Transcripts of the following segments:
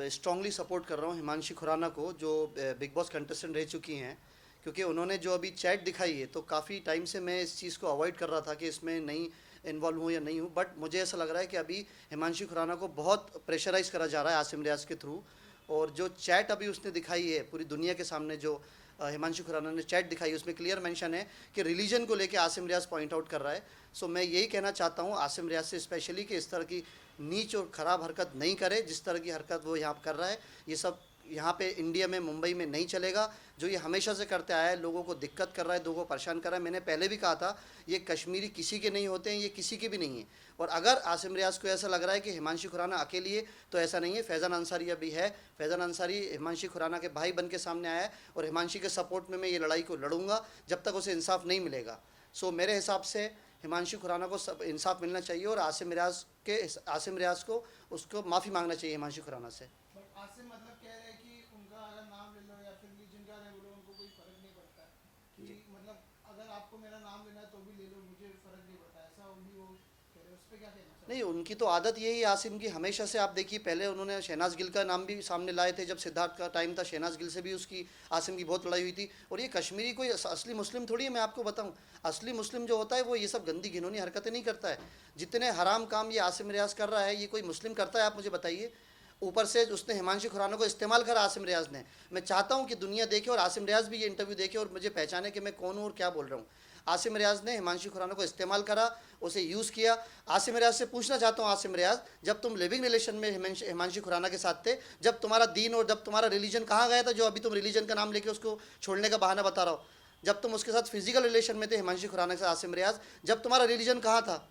Strongly support कर रहा हूँ हिमांशी खुराना को, जो बिग बॉस कंटेस्टेंट रह चुकी हैं, क्योंकि उन्होंने जो अभी चैट दिखाई है, तो काफ़ी टाइम से मैं इस चीज़ को अवॉइड कर रहा था कि इसमें नहीं इन्वॉल्व हूँ या नहीं हूँ, बट मुझे ऐसा लग रहा है कि अभी हिमांशी खुराना को बहुत प्रेशराइज़ करा जा रहा है आसिम रियाज़ के थ्रू। और जो चैट अभी उसने दिखाई है पूरी दुनिया के सामने, जो हिमांशी खुराना ने चैट दिखाई है, उसमें क्लियर मेंशन है कि रिलीजन को लेके आसिम रियाज़ पॉइंट आउट कर रहा है। सो मैं यही कहना चाहता हूँ आसिम रियाज़ से स्पेशली कि इस तरह की नीच और ख़राब हरकत नहीं करे जिस तरह की हरकत वो यहाँ कर रहा है। ये सब यहाँ पे इंडिया में, मुंबई में नहीं चलेगा। जो ये हमेशा से करते आया है, लोगों को दिक्कत कर रहा है, लोगों को परेशान कर रहा है। मैंने पहले भी कहा था, ये कश्मीरी किसी के नहीं होते हैं, ये किसी के भी नहीं है। और अगर आसिम रियाज़ को ऐसा लग रहा है कि हिमांशी खुराना अकेली है, तो ऐसा नहीं है। फैज़ान अंसारी अभी है। फैज़ान अंसारी हिमांशी खुराना के भाई बन के सामने आया है, और हिमांशी के सपोर्ट में मैं ये लड़ाई को लड़ूंगा जब तक उसे इंसाफ नहीं मिलेगा। सो मेरे हिसाब से हिमांशी खुराना को सब इंसाफ मिलना चाहिए, और आसिम रियाज़ को उसको माफ़ी मांगना चाहिए हिमांशी खुराना से। आसिम मतलब कह रहे हैं कि उनका अगर नाम ले लो या फिर जिनका नाम बोलो, उनको कोई फर्क नहीं पड़ता है कि मतलब अगर आपको मेरा नाम लेना है तो भी ले लो, मुझे फर्क नहीं पड़ता, ऐसा भी वो कह रहे हैं। उस पर क्या कहना चाहिए? नहीं, उनकी तो आदत यही है आसिम की, हमेशा से। आप देखिए, पहले उन्होंने शहनाज गिल का नाम भी सामने लाए थे, जब सिद्धार्थ का टाइम था, शहनाज गिल से भी उसकी आसिम की बहुत लड़ाई हुई थी। और ये कश्मीरी कोई असली मुस्लिम थोड़ी है, मैं आपको बताऊं। असली मुस्लिम जो होता है वो ये सब गंदी घिनौनी हरकतें नहीं करता है। जितने हराम काम ये आसिम रियाज़ कर रहा है, ये कोई मुस्लिम करता है? आप मुझे बताइए। ऊपर से उसने हिमांशी खुराना को इस्तेमाल करा आसिम रियाज़ ने। मैं चाहता हूँ कि दुनिया देखे और आसिम रियाज़ भी ये इंटरव्यू देखे और मुझे पहचाने कि मैं कौन हूँ और क्या बोल रहा हूँ। आसिम रियाज़ ने हिमांशी खुराना को इस्तेमाल करा, उसे यूज़ किया। आसिम रियाज़ से पूछना चाहता हूँ, आसिम रियाज़, जब तुम लिविंग रिलेशन में हिमांशी खुराना के साथ थे, जब तुम्हारा दीन और जब तुम्हारा रिलीजन कहाँ गया था, जो अभी तुम रिलीजन का नाम लेके उसको छोड़ने का बहाना बता रहा हो? जब तुम उसके साथ फिजिकल रिलेशन में थे हिमांशी खुराना के साथ, आसिम रियाज़, जब तुम्हारा रिलीजन कहाँ था?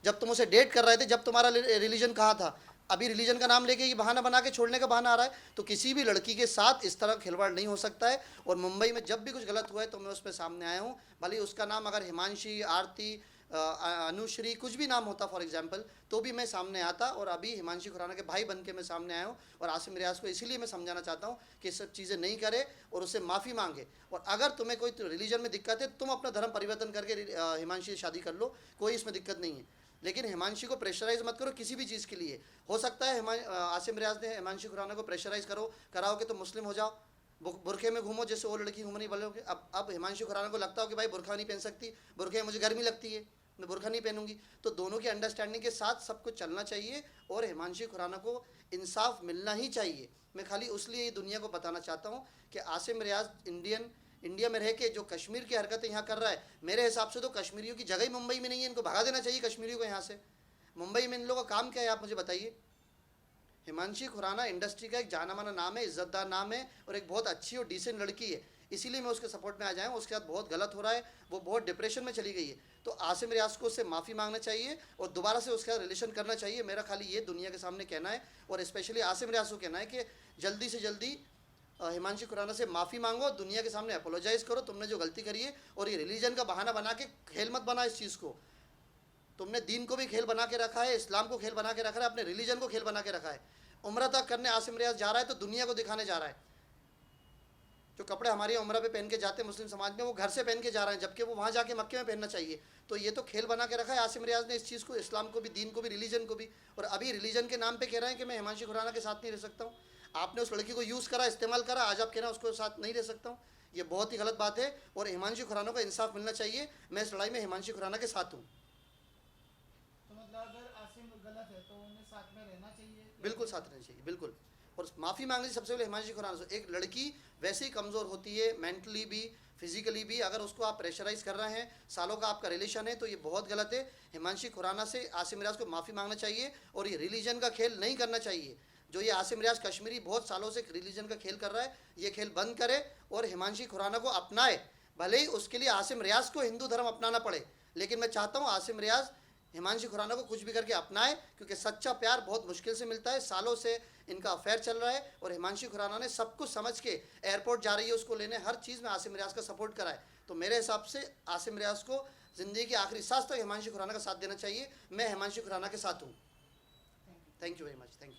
जब तुम उसे डेट कर रहे थे, जब तुम्हारा रिलीजन कहाँ था? अभी रिलीजन का नाम लेके ये बहाना बना के छोड़ने का बहाना आ रहा है। तो किसी भी लड़की के साथ इस तरह खिलवाड़ नहीं हो सकता है। और मुंबई में जब भी कुछ गलत हुआ है तो मैं उस पर सामने आया हूँ। भले उसका नाम अगर हिमांशी, आरती, अनुश्री, कुछ भी नाम होता फॉर एग्जांपल, तो भी मैं सामने आता। और अभी हिमांशी खुराना के भाई बन के मैं सामने आया हूँ। और आसिम रियाज़ को इसीलिए मैं समझाना चाहता हूँ कि सब चीज़ें नहीं करे और उससे माफ़ी मांगे। और अगर तुम्हें कोई रिलीजन में दिक्कत है, तुम अपना धर्म परिवर्तन करके हिमांशी से शादी कर लो, कोई इसमें दिक्कत नहीं है। लेकिन हिमांशी को प्रेशराइज मत करो किसी भी चीज़ के लिए। हो सकता है आसिम रियाज़ ने हिमांशी खुराना को प्रेशराइज कराओगे तो मुस्लिम हो जाओ, बुरखे में घूमो जैसे वो लड़की घूमने वाले होगी। अब हिमांशी खुराना को लगता हो कि भाई बुरखा नहीं पहन सकती, बुरखे में मुझे गर्मी लगती है, मैं बुरखा नहीं पहनूंगी। तो दोनों की अंडरस्टैंडिंग के साथ सब कुछ चलना चाहिए, और हिमांशी खुराना को इंसाफ मिलना ही चाहिए। मैं खाली उसलिए दुनिया को बताना चाहता हूँ कि आसिम रियाज़ इंडिया में रह के जो कश्मीर की हरकतें यहाँ कर रहा है, मेरे हिसाब से तो कश्मीरियों की जगह ही मुंबई में नहीं है। इनको भगा देना चाहिए कश्मीरियों को यहाँ से। मुंबई में इन लोगों का काम क्या है, आप मुझे बताइए। हिमांशी खुराना इंडस्ट्री का एक जाना माना नाम है, इज्जतदार नाम है, और एक बहुत अच्छी और डिसेंट लड़की है। इसीलिए मैं उसके सपोर्ट में आ जाऊँ। उसके साथ बहुत गलत हो रहा है, वो बहुत डिप्रेशन में चली गई है। तो आसिम रियाज़ को उससे माफ़ी मांगना चाहिए और दोबारा से उसके साथ रिलेशन करना चाहिए। मेरा खाली ये दुनिया के सामने कहना है, और स्पेशली आसिम रियाज़ को कहना है कि जल्दी से जल्दी हिमांशी खुराना से माफ़ी मांगो, दुनिया के सामने अपोलोजाइज़ करो तुमने जो गलती करी है। और ये रिलीजन का बहाना बना के खेल मत बना इस चीज़ को। तुमने दीन को भी खेल बना के रखा है, इस्लाम को खेल बना के रखा है, अपने रिलीजन को खेल बना के रखा है। उम्र तक करने आसिम रियाज़ जा रहा है तो दुनिया को दिखाने जा रहा है। जो कपड़े हमारी उम्र पे पहन के जाते हैं मुस्लिम समाज में, वो घर से पहन के जा रहे हैं, जबकि वो वहाँ जाके मक्के में पहनना चाहिए। तो ये तो खेल बना के रखा है आसिम रियाज़ ने इस चीज़ को, इस्लाम को भी, दीन को भी, रिलीजन को भी। और अभी रिलीजन के नाम पे कह रहे हैं कि मैं हिमांशी खुराना के साथ नहीं रह सकता हूँ। आपने उस लड़की को यूज़ करा, इस्तेमाल करा, आज आप कह रहे हैं उसको साथ नहीं रह सकता हूँ। ये बहुत ही गलत बात है, और हिमांशी खुराना को इंसाफ मिलना चाहिए। मैं इस लड़ाई में हिमांशी खुराना के साथ हूँ। तो मतलब अगर आसिम गलत है तो उन्हें साथ में रहना चाहिए? बिल्कुल साथ रहना चाहिए, बिल्कुल। और माफ़ी मांगनी सबसे पहले हिमांशी खुराना से। एक लड़की वैसे ही कमज़ोर होती है, मेंटली भी, फिजिकली भी। अगर उसको आप प्रेशराइज कर रहे हैं, सालों का आपका रिलेशन है, तो ये बहुत गलत है। हिमांशी खुराना से आसिम रियाज़ को माफ़ी मांगना चाहिए, और ये रिलीजन का खेल नहीं करना चाहिए। जो ये आसिम रियाज़ कश्मीरी बहुत सालों से रिलीजन का खेल कर रहा है, ये खेल बंद करे और हिमांशी खुराना को अपनाए। भले ही उसके लिए आसिम रियाज़ को हिंदू धर्म अपनाना पड़े, लेकिन मैं चाहता हूँ आसिम रियाज़ हिमांशी खुराना को कुछ भी करके अपनाए, क्योंकि सच्चा प्यार बहुत मुश्किल से मिलता है। सालों से इनका अफेयर चल रहा है, और हिमांशी खुराना ने सब कुछ समझ के एयरपोर्ट जा रही है उसको लेने, हर चीज़ में आसिम रियाज़ का सपोर्ट करा है। तो मेरे हिसाब से आसिम रियाज़ को ज़िंदगी की आखिरी सांस तक हिमांशी खुराना का साथ देना चाहिए। मैं हिमांशी खुराना के साथ हूँ। Thank you very much. Thank you.